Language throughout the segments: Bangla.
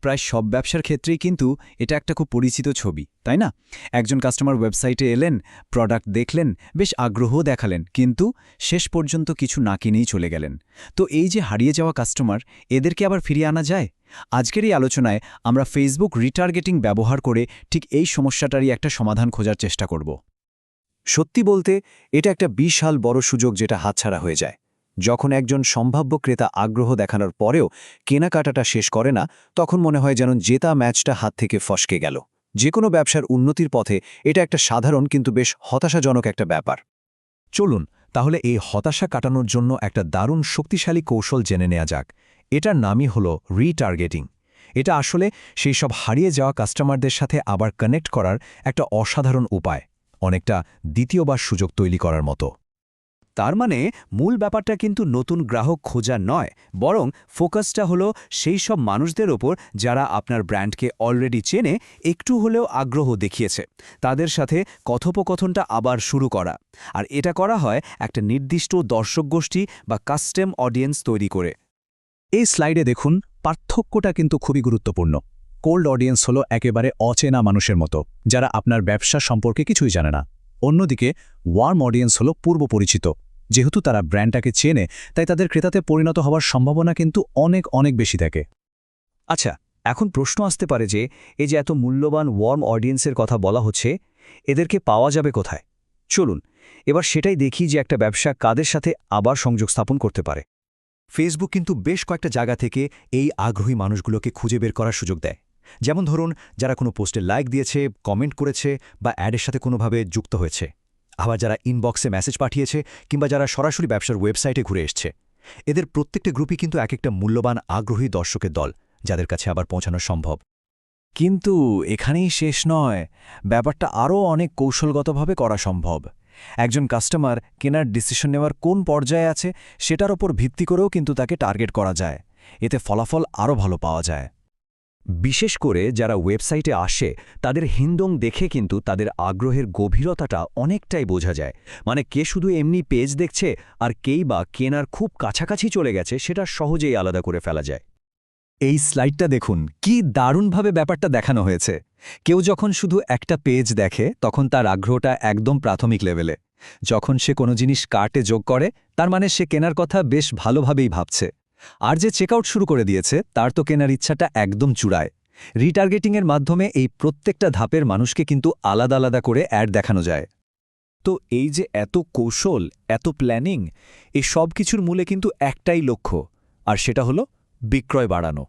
প্রায় সব ব্যবসার ক্ষেত্রেই কিন্তু এটা একটা খুব পরিচিত ছবি, তাই না? একজন কাস্টমার ওয়েবসাইটে এলেন, প্রোডাক্ট দেখলেন, বেশ আগ্রহও দেখালেন, কিন্তু শেষ পর্যন্ত কিছু না কিনেই চলে গেলেন। তো এই যে হারিয়ে যাওয়া কাস্টমার, এদেরকে আবার ফিরিয়ে আনা যায়? আজকের এই আলোচনায় আমরা ফেসবুক রিটার্গেটিং ব্যবহার করে ঠিক এই সমস্যাটারই একটা সমাধান খোঁজার চেষ্টা করব। সত্যি বলতে এটা একটা বিশাল বড় সুযোগ যেটা হাতছাড়া হয়ে যায়। যখন একজন সম্ভাব্য ক্রেতা আগ্রহ দেখানোর পরেও কেনাকাটাটা শেষ করে না, তখন মনে হয় যেন জেতা ম্যাচটা হাত থেকে ফসকে গেল। যে কোনো ব্যবসার উন্নতির পথে এটা একটা সাধারণ কিন্তু বেশ হতাশাজনক একটা ব্যাপার। চলুন তাহলে এই হতাশা কাটানোর জন্য একটা দারুণ শক্তিশালী কৌশল জেনে নেওয়া যাক। এটার নামই হলো রিটার্গেটিং। এটা আসলে সেই সব হারিয়ে যাওয়া কাস্টমারদের সাথে আবার কানেক্ট করার একটা অসাধারণ উপায়, অনেকটা দ্বিতীয়বার সুযোগ তৈরি করার মতো। তার মানে মূল ব্যাপারটা কিন্তু নতুন গ্রাহক খোঁজা নয়, বরং ফোকাসটা হলো সেই সব মানুষদের ওপর যারা আপনার ব্র্যান্ডকে অলরেডি চেনে, একটু হলেও আগ্রহ দেখিয়েছে, তাদের সাথে কথোপকথনটা আবার শুরু করা। আর এটা করা হয় একটা নির্দিষ্ট দর্শক গোষ্ঠী বা কাস্টম অডিয়েন্স তৈরি করে। এই স্লাইডে দেখুন, পার্থক্যটা কিন্তু খুবই গুরুত্বপূর্ণ। কোল্ড অডিয়েন্স হলো একেবারে অচেনা মানুষের মতো, যারা আপনার ব্যবসা সম্পর্কে কিছুই জানে না। অন্যদিকে ওয়ার্ম অডিয়েন্স হলো পূর্ব পরিচিত। যেহেতু তারা ব্র্যান্ডটাকে চেনে, তাই তাদের ক্রেতাতে পরিণত হওয়ার সম্ভাবনা কিন্তু অনেক অনেক বেশি থাকে। আচ্ছা, এখন প্রশ্ন আসতে পারে যে এই যে এত মূল্যবান ওয়ার্ম অডিয়েন্সের কথা বলা হচ্ছে, এদেরকে পাওয়া যাবে কোথায়? চলুন এবার সেটাই দেখি যে একটা ব্যবসা কাদের সাথে আবার সংযোগ স্থাপন করতে পারে। ফেসবুক কিন্তু বেশ কয়েকটা জায়গা থেকে এই আগ্রহী মানুষগুলোকে খুঁজে বের করার সুযোগ দেয়। যেমন ধরুন, যারা কোনো পোস্টে লাইক দিয়েছে, কমেন্ট করেছে বা অ্যাডের সাথে কোনোভাবে যুক্ত হয়েছে। আবার যারা ইনবক্সে মেসেজ পাঠিয়েছে কিংবা যারা সরাসরি ব্যবসার ওয়েবসাইটে ঘুরে এসছে। এদের প্রত্যেকটা গ্রুপই কিন্তু এক একটা মূল্যবান আগ্রহী দর্শকের দল, যাদের কাছে আবার পৌঁছানো সম্ভব। কিন্তু এখানেই শেষ নয়, ব্যাপারটা আরও অনেক কৌশলগতভাবে করা সম্ভব। একজন কাস্টমার কেনার ডিসিশন নেওয়ার কোন পর্যায়ে আছে সেটার ওপর ভিত্তি করেও কিন্তু তাকে টার্গেট করা যায়। এতে ফলাফল আরও ভালো পাওয়া যায়। বিশেষ করে যারা ওয়েবসাইটে আসে, তাদের হিন্দং দেখে কিন্তু তাদের আগ্রহের গভীরতাটা অনেকটাই বোঝা যায়। মানে কে শুধু এমনি পেজ দেখছে আর কেই বা কেনার খুব কাছাকাছি চলে গেছে, সেটা সহজেই আলাদা করে ফেলা যায়। এই স্লাইডটা দেখুন, কি দারুণভাবে ব্যাপারটা দেখানো হয়েছে। কেউ যখন শুধু একটা পেজ দেখে, তখন তার আগ্রহটা একদম প্রাথমিক লেভেলে। যখন সে কোনো জিনিস কার্টে যোগ করে, তার মানে সে কেনার কথা বেশ ভালোভাবেই ভাবছে। আর যে চেকআউট শুরু করে দিয়েছে, তার তো কেনার ইচ্ছাটা একদম চূড়ায়। রিটার্গেটিংয়ের মাধ্যমে এই প্রত্যেকটা ধাপের মানুষকে কিন্তু আলাদা আলাদা করে অ্যাড দেখানো যায়। তো এই যে এত কৌশল, এত প্ল্যানিং, এই সব কিছুর মূলে কিন্তু একটাই লক্ষ্য, আর সেটা হলো বিক্রয় বাড়ানো।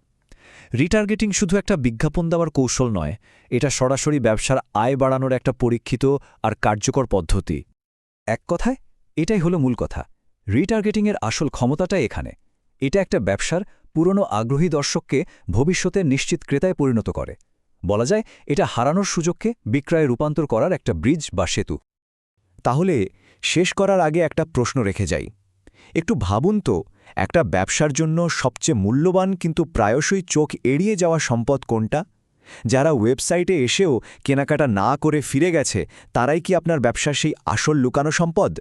রিটার্গেটিং শুধু একটা বিজ্ঞাপন দেওয়ার কৌশল নয়, এটা সরাসরি ব্যবসার আয় বাড়ানোর একটা পরীক্ষিত আর কার্যকর পদ্ধতি। এক কথায় এটাই হলো মূল কথা। রিটার্গেটিংয়ের আসল ক্ষমতাটাই এখানে। এটা একটা ব্যবসার পুরনো আগ্রহী দর্শককে ভবিষ্যতের নিশ্চিত ক্রেতায় পরিণত করে। বলা যায় এটা হারানোর সুযোগকে বিক্রয়ে রূপান্তর করার একটা ব্রিজ বা সেতু। তাহলে শেষ করার আগে একটা প্রশ্ন রেখে যাই। একটু ভাবুন তো, একটা ব্যবসার জন্য সবচেয়ে মূল্যবান কিন্তু প্রায়শই চোখ এড়িয়ে যাওয়া সম্পদ কোনটা? যারা ওয়েবসাইটে এসেও কেনাকাটা না করে ফিরে গেছে, তারাই কি আপনার ব্যবসার সেই আসল লুকানো সম্পদ?